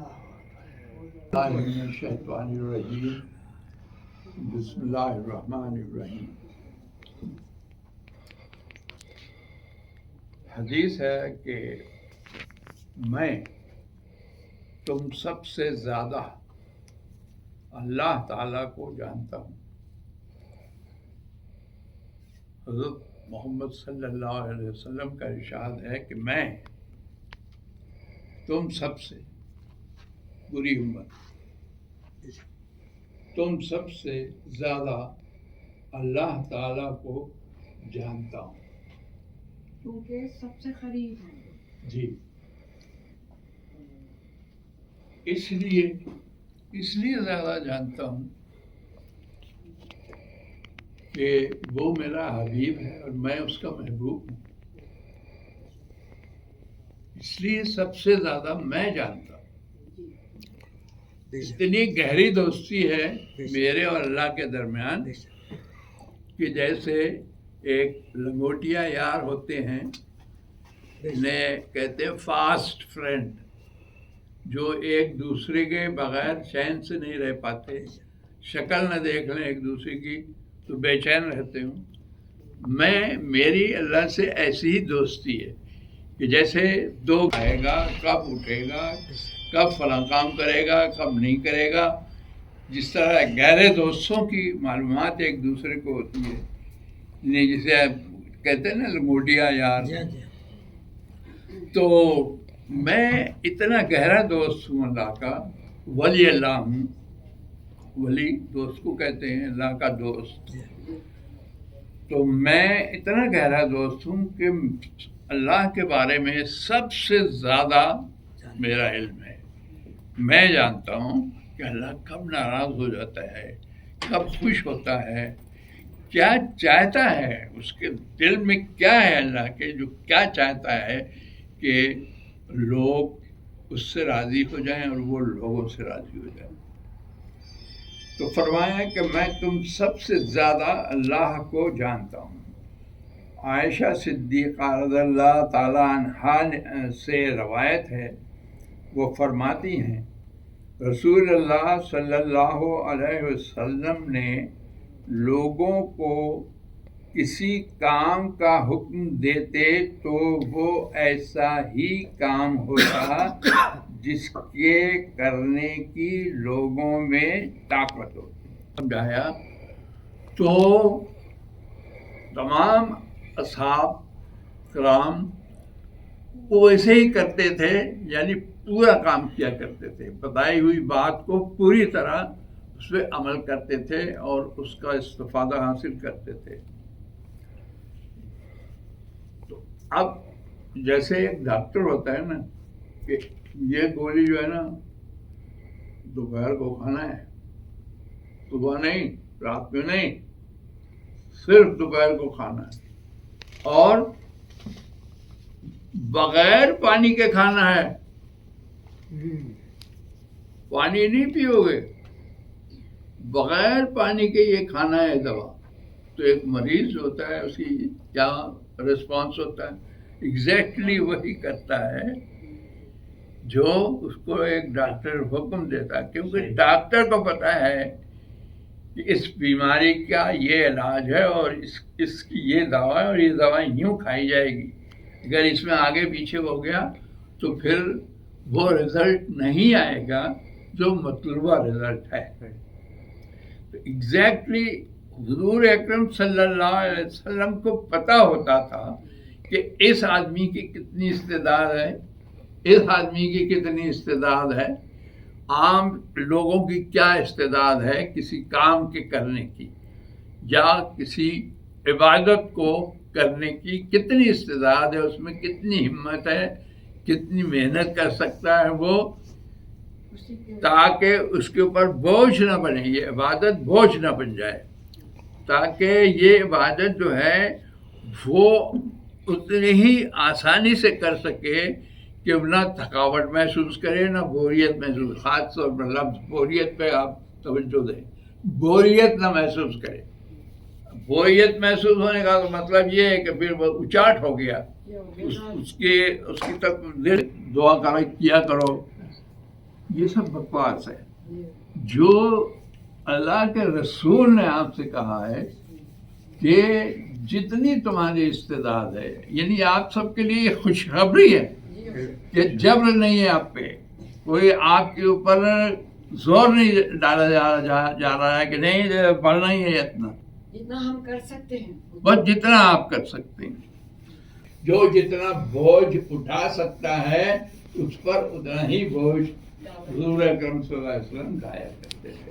من الشیطان الرجیم بسم اللہ الرحمن الرحیم۔ حدیث ہے کہ میں تم سب سے زیادہ اللہ تعالیٰ کو جانتا ہوں۔ حضرت محمد صلی اللہ علیہ وسلم کا ارشاد ہے کہ میں تم سب سے، پوری امت، تم سب سے زیادہ اللہ تعالیٰ کو جانتا ہوں، کیونکہ سب سے قریب ہیں۔ جی، اس لیے زیادہ جانتا ہوں کہ وہ میرا حبیب ہے اور میں اس کا محبوب ہوں، اس لیے سب سے زیادہ میں جانتا ہوں۔ اتنی گہری دوستی ہے میرے اور اللہ کے درمیان کہ جیسے ایک لنگوٹیا یار ہوتے ہیں، انہیں کہتے ہیں فاسٹ فرینڈ، جو ایک دوسرے کے بغیر چین سے نہیں رہ پاتے، شکل نہ دیکھ لیں ایک دوسرے کی تو بے چین رہتے ہوں۔ میری اللہ سے ایسی ہی دوستی ہے کہ جیسے دو آئے گا، کب اٹھے گا، کب فلاں کام کرے گا، کب نہیں کرے گا، جس طرح گہرے دوستوں کی معلومات ایک دوسرے کو ہوتی ہے، جسے کہتے ہیں نا لنگوٹیا یار، تو میں اتنا گہرا دوست ہوں اللہ کا، ولی اللہ ہوں۔ ولی دوست کو کہتے ہیں، اللہ کا دوست۔ تو میں اتنا گہرا دوست ہوں کہ اللہ کے بارے میں سب سے زیادہ میرا علم ہے۔ میں جانتا ہوں کہ اللہ کب ناراض ہو جاتا ہے، کب خوش ہوتا ہے، کیا چاہتا ہے، اس کے دل میں کیا ہے اللہ کے، جو کیا چاہتا ہے کہ لوگ اس سے راضی ہو جائیں اور وہ لوگوں سے راضی ہو جائیں۔ تو فرمایا کہ میں تم سب سے زیادہ اللہ کو جانتا ہوں۔ عائشہ صدیقہ رضی اللہ تعالیٰ عنہا سے روایت ہے، وہ فرماتی ہیں رسول اللہ صلی اللہ علیہ وسلم نے لوگوں کو کسی کام کا حکم دیتے تو وہ ایسا ہی کام ہوتا جس کے کرنے کی لوگوں میں طاقت ہوتی۔ سمجھایا تو تمام اصحاب کرام وہ ایسے ہی کرتے تھے، یعنی پورا کام کیا کرتے تھے، بتائی ہوئی بات کو پوری طرح اس پہ عمل کرتے تھے اور اس کا استفادہ حاصل کرتے تھے۔ تو اب جیسے ایک ڈاکٹر ہوتا ہے نا کہ یہ گولی جو ہے نا دوپہر کو کھانا ہے، صبح نہیں، رات میں نہیں، صرف دوپہر کو کھانا ہے، اور بغیر پانی کے کھانا ہے، پانی نہیں پیو گے، بغیر پانی کے یہ کھانا ہے دوا۔ تو ایک مریض ہوتا ہے، اس کی کیا رسپانس ہوتا ہے، ایگزیکٹلی وہی کرتا ہے جو اس کو ایک ڈاکٹر حکم دیتا ہے، کیونکہ ڈاکٹر کو پتا ہے کہ اس بیماری کا یہ علاج ہے اور اس کی یہ دوا ہے اور یہ دوا یوں کھائی جائے گی، اگر اس میں آگے پیچھے ہو گیا تو پھر وہ رزلٹ نہیں آئے گا جو مطلوبہ رزلٹ ہے۔ تو ایگزیکٹلی حضور اکرم صلی اللہ علیہ وسلم کو پتہ ہوتا تھا کہ اس آدمی کی کتنی استعداد ہے، اس آدمی کی کتنی استعداد ہے، عام لوگوں کی کیا استعداد ہے کسی کام کے کرنے کی، یا کسی عبادت کو کرنے کی کتنی استعداد ہے، اس میں کتنی ہمت ہے، کتنی محنت کر سکتا ہے وہ، تاکہ اس کے اوپر بوجھ نہ بنے، یہ عبادت بوجھ نہ بن جائے، تاکہ یہ عبادت جو ہے وہ اتنی ہی آسانی سے کر سکے کہ نہ تھکاوٹ محسوس کرے، نہ بوریت محسوس، خاص طور پر لفظ بوریت پہ آپ توجہ دیں، بوریت نہ محسوس کرے۔ بوریت محسوس ہونے کا مطلب یہ ہے کہ پھر وہ اچاٹ ہو گیا، اس کی تک دعا کیا کرو یہ سب بکواس ہے. جو اللہ کے رسول نے آپ سے کہا ہے کہ جتنی تمہاری استعداد ہے، یعنی آپ سب کے لیے خوشخبری ہے کہ جبر نہیں ہے آپ پہ، کوئی آپ کے اوپر زور نہیں ڈالا جا رہا ہے کہ نہیں پڑھنا ہی ہے اتنا، جتنا ہم کر سکتے ہیں بس جتنا آپ کر سکتے ہیں. جو جتنا بوجھ اٹھا سکتا ہے اس پر اتنا ہی بوجھ حضور اکرم صلی اللہ علیہ وسلم ڈایا کرتے تھے.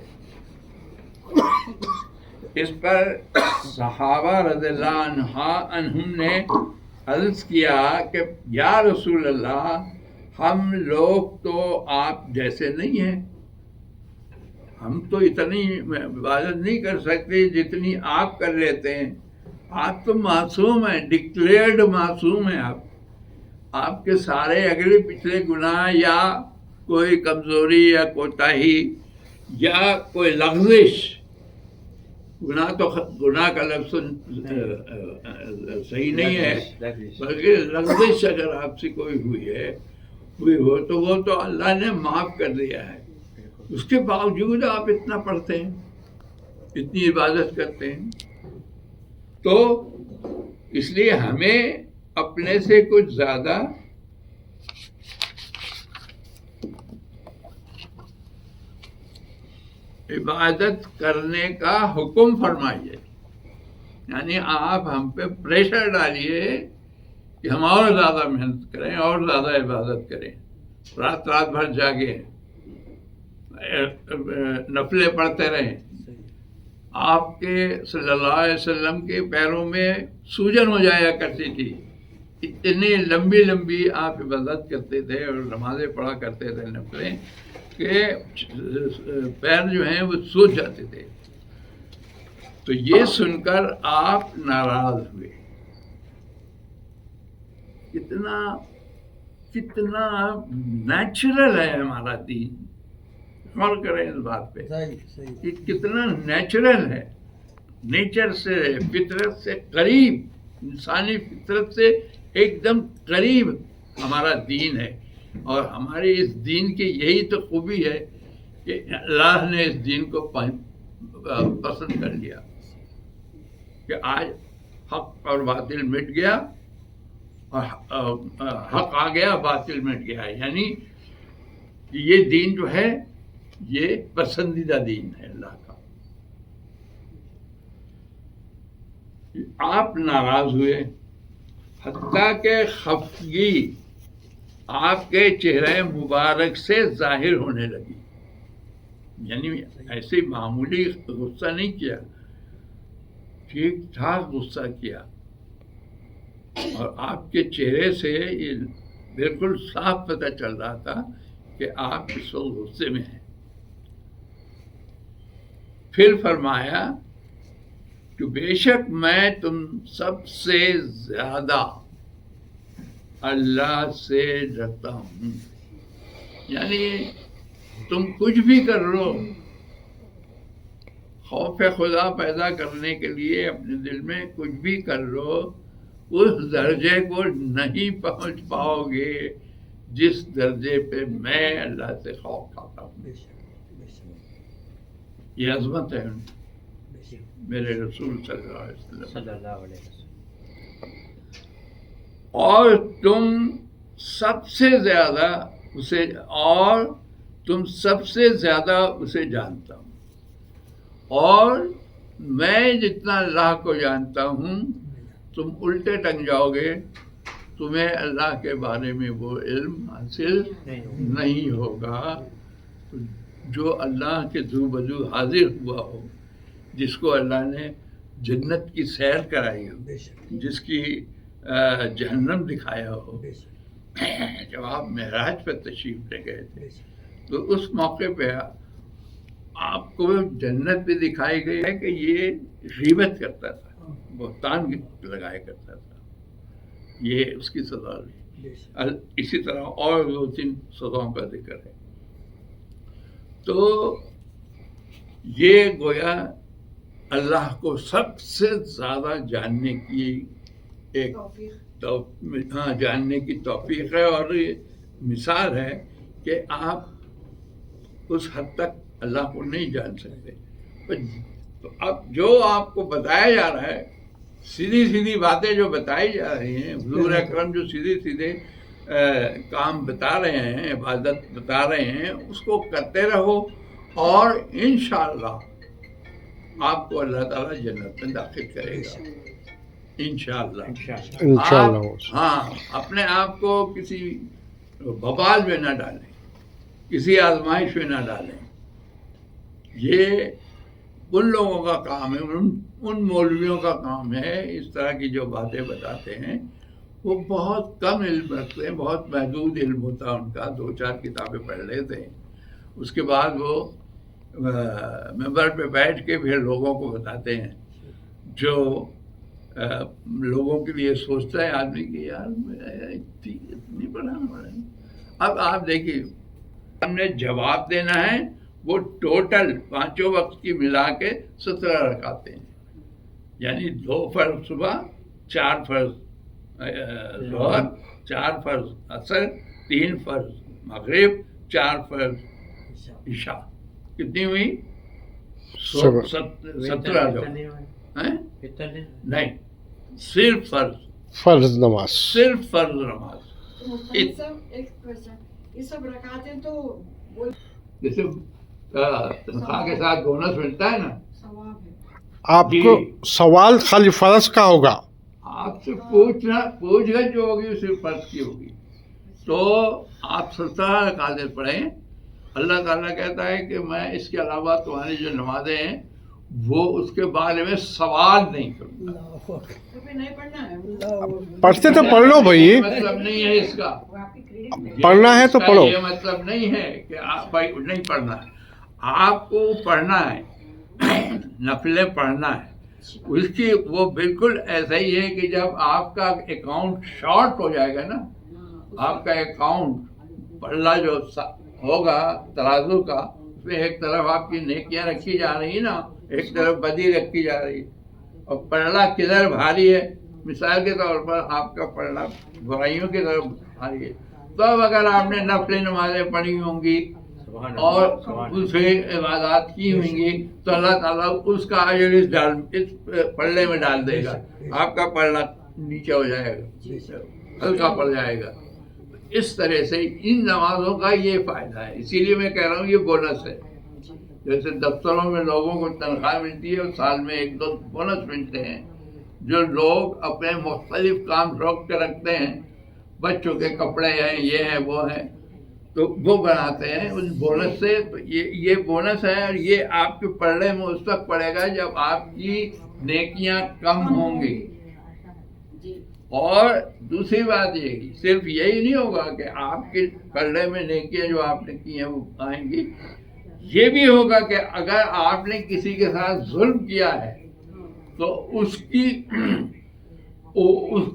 اس پر صحابہ رضی اللہ عنہم نے عرض کیا کہ یا رسول اللہ، ہم لوگ تو آپ جیسے نہیں ہیں، ہم تو اتنی عبادت نہیں کر سکتے جتنی آپ کر لیتے ہیں. آپ تو معصوم ہیں، ڈکلیئرڈ معصوم ہیں. آپ کے سارے اگلے پچھلے گناہ یا کوئی کمزوری یا کوتاہی یا کوئی لغزش، گناہ تو گناہ کا لفظ صحیح نہیں ہے، بلکہ لغزش اگر آپ سے کوئی ہوئی ہو تو وہ تو اللہ نے معاف کر دیا ہے. اس کے باوجود آپ اتنا پڑھتے ہیں، اتنی عبادت کرتے ہیں. تو اس لیے ہمیں اپنے سے کچھ زیادہ عبادت کرنے کا حکم فرمائیے. یعنی آپ ہم پہ پریشر ڈالیے کہ ہم اور زیادہ محنت کریں، اور زیادہ عبادت کریں، رات بھر جاگیں، نفلیں پڑھتے رہیں. آپ کے صلی اللہ علیہ وسلم کے پیروں میں سوجن ہو جایا کرتی تھی، اتنی لمبی آپ عبادت کرتے تھے اور نمازیں پڑھا کرتے تھے نفلیں کہ پیر جو ہیں وہ سوج جاتے تھے. تو یہ سن کر آپ ناراض ہوئے. کتنا نیچرل ہے ہمارا دین. غور کریں اس بات پہ کہ کتنا نیچرل ہے، نیچر سے، فطرت سے قریب، انسانی فطرت سے ایک دم قریب ہمارا دین ہے. اور ہمارے اس دین کی یہی تو خوبی ہے کہ اللہ نے اس دین کو پسند کر لیا کہ آج حق اور باطل مٹ گیا، اور حق آ گیا، باطل مٹ گیا. یعنی یہ دین جو ہے یہ پسندیدہ دین ہے اللہ کا. آپ ناراض ہوئے، حتیٰ کہ خفگی آپ کے چہرے مبارک سے ظاہر ہونے لگی. یعنی ایسے معمولی غصہ نہیں کیا، ٹھیک ٹھاک غصہ کیا، اور آپ کے چہرے سے یہ بالکل صاف پتہ چل رہا تھا کہ آپ اس وقت غصے میں ہیں. پھر فرمایا کہ بے شک میں تم سب سے زیادہ اللہ سے ڈرتا ہوں. یعنی تم کچھ بھی کر لو، خوف خدا پیدا کرنے کے لیے اپنے دل میں کچھ بھی کر لو، اس درجے کو نہیں پہنچ پاؤ گے جس درجے پہ میں اللہ سے خوف کھاتا ہوں. یہ عظمت ہے میرے رسول صلی اللہ علیہ وسلم. اور تم سب سے زیادہ اسے جانتا ہوں، اور میں جتنا اللہ کو جانتا ہوں تم الٹے ٹنگ جاؤ گے، تمہیں اللہ کے بارے میں وہ علم حاصل نہیں ہوگا جو اللہ کے ذو بجو حاضر ہوا ہو، جس کو اللہ نے جنت کی سیر کرائی ہو، جس کی جہنم دکھایا ہو. جب آپ معراج پہ تشریف لے گئے تھے تو اس موقع پہ آپ کو جنت بھی دکھائی گئی ہے کہ یہ غیبت کرتا تھا، بہتان لگایا کرتا تھا، یہ اس کی سزا ہوئی. اسی طرح اور 2-3 سزاؤں کا ذکر ہے. تو یہ گویا اللہ کو سب سے زیادہ جاننے کی ایک جاننے کی توفیق ہے، اور یہ مثال ہے کہ آپ اس حد تک اللہ کو نہیں جان سکتے. تو اب جو آپ کو بتایا جا رہا ہے، سیدھی سیدھی باتیں جو بتائی جا رہی ہیں، حضور اکرم جو سیدھے سیدھے کام بتا رہے ہیں، عبادت بتا رہے ہیں، اس کو کرتے رہو اور انشاءاللہ آپ کو اللہ تعالیٰ جنت میں داخل کرے گا انشاءاللہ. آپ اپنے آپ کو کسی ببال میں نہ ڈالیں، کسی آزمائش میں نہ ڈالیں. یہ ان لوگوں کا کام ہے، ان مولویوں کا کام ہے. اس طرح کی جو باتیں بتاتے ہیں وہ بہت کم علم رکھتے ہیں، بہت محدود علم ہوتا ان کا. 2-4 کتابیں پڑھ لیتے ہیں، اس کے بعد وہ ممبر پہ بیٹھ کے پھر لوگوں کو بتاتے ہیں. جو لوگوں کے لیے سوچتا ہے آدمی کہ یار اتنی پڑھانا ہے. اب آپ دیکھیے، ہم نے جواب دینا ہے، وہ ٹوٹل 5 وقت کی ملا کے 17 رکعتیں ہیں. یعنی 2 فرض صبح، 4 فرض ظہر، 4 فرض عصر، 3 فرض مغرب، 4 فرض عشاء. کتنی ہوئی؟ 17. نہیں، صرف فرض نماز، صرف فرض نماز. یہ سب رکعتیں تو جیسے تنخواہ کے ساتھ بونس ملتا ہے نا، ثواب ہے. آپ کو سوال خالی فرض کا ہوگا، آپ سے پوچھ گچھ جو ہوگی صرف فرض کی ہوگی. تو آپ 17 رکعتیں پڑھیں. اللہ تعالیٰ کہتا ہے کہ میں اس کے علاوہ تمہاری جو نمازیں ہیں وہ اس کے بارے میں سوال نہیں کروں گا. نہیں پڑھنا ہے، پڑھتے تو پڑھ لو بھائی، مطلب نہیں ہے اس کا. پڑھنا ہے تو پڑھو. یہ مطلب نہیں ہے کہ آپ نہیں پڑھنا ہے. آپ کو پڑھنا ہے، نفلیں پڑھنا ہے. اس کی وہ بالکل ایسا ہی ہے کہ جب آپ کا اکاؤنٹ شارٹ ہو جائے گا نا، آپ کا اکاؤنٹ پلہ جو ہوگا ترازو کا، اس میں ایک طرف آپ کی نیکیاں رکھی جا رہی ہیں نا، ایک طرف بدی رکھی جا رہی ہے، اور پلڑا کدھر بھاری ہے. مثال کے طور پر آپ کا پلڑا برائیوں کی طرف بھاری ہے. تو اب اگر آپ نے نفل نمازیں پڑھی ہوں گی اور اسے عبادات کی ہوئیں گی تو اللہ تعالیٰ اس کا اجر اس پلڑے میں ڈال دے گا. آپ کا پلڑا نیچے ہو جائے گا، ہلکا پڑ جائے گا. اس طرح سے ان نمازوں کا یہ فائدہ ہے. اسی لیے میں کہہ رہا ہوں یہ بونس ہے. جیسے دفتروں میں لوگوں کو تنخواہ ملتی ہے اور سال میں 1-2 بونس ملتے ہیں. جو لوگ اپنے مختلف کام روک کے رکھتے ہیں، بچوں کے کپڑے ہیں، یہ ہیں وہ ہیں، تو وہ بناتے ہیں اس بونس سے. تو یہ بونس ہے، اور یہ آپ کے پلڑے میں اس وقت پڑے گا جب آپ کی نیکیاں کم ہوں گی. اور دوسری بات یہ، صرف یہی نہیں ہوگا کہ آپ کے پلڑے میں نیکیاں جو آپ نے کی ہیں وہ آئیں گی، یہ بھی ہوگا کہ اگر آپ نے کسی کے ساتھ ظلم کیا ہے تو اس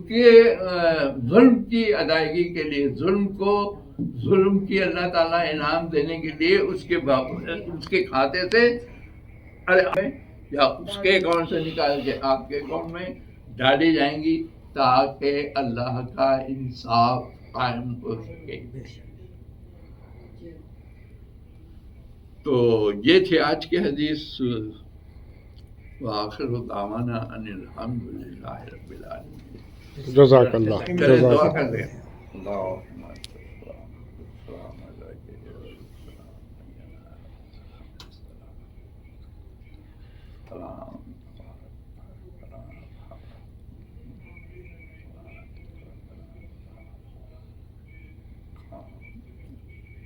کے ظلم کی ادائیگی کے لیے، ظلم کی اللہ تعالیٰ انعام دینے کے لیے اس کے کھاتے سے یا اس کے اکاؤنٹ سے نکال کے آپ کے اکاؤنٹ میں ڈالی جائیں گی تاکہ اللہ کا انصاف قائم ہو سکے. تو یہ تھی آج کی حدیث. وآخر دعوانا ان الحمد للہ رب العالمین. جزاک اللہ. دعا کر دیں.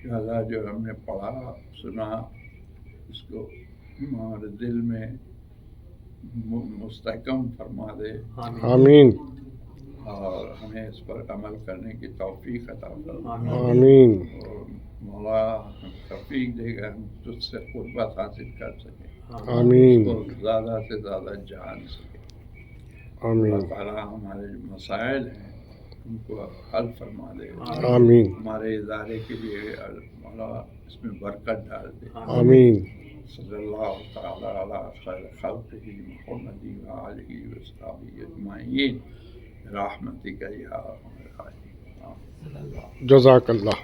اللہ جو ہم نے پڑھا سنا اس کو ہمارے دل میں مستحکم فرما دے. آمین. اور ہمیں اس پر عمل کرنے کی توفیق عطا فرما. آمین. اور مولا توفیق دے گا ہم تجھ سے قربت حاصل کر سکیں، آمین. اور زیادہ سے زیادہ جان سکیں. آمین. اللہ تعالیٰ ہمارے جو مسائل ہیں ان کو حل فرما دے. آمین. ہمارے ادارے کے لیے مولا اس میں برکت ڈال دے. آمین. صلی اللہ تعالی علی خیر خلقہ محمد و آلہ و صحبہ اجمعین برحمتک یا ارحم الراحمین. جزاک اللہ.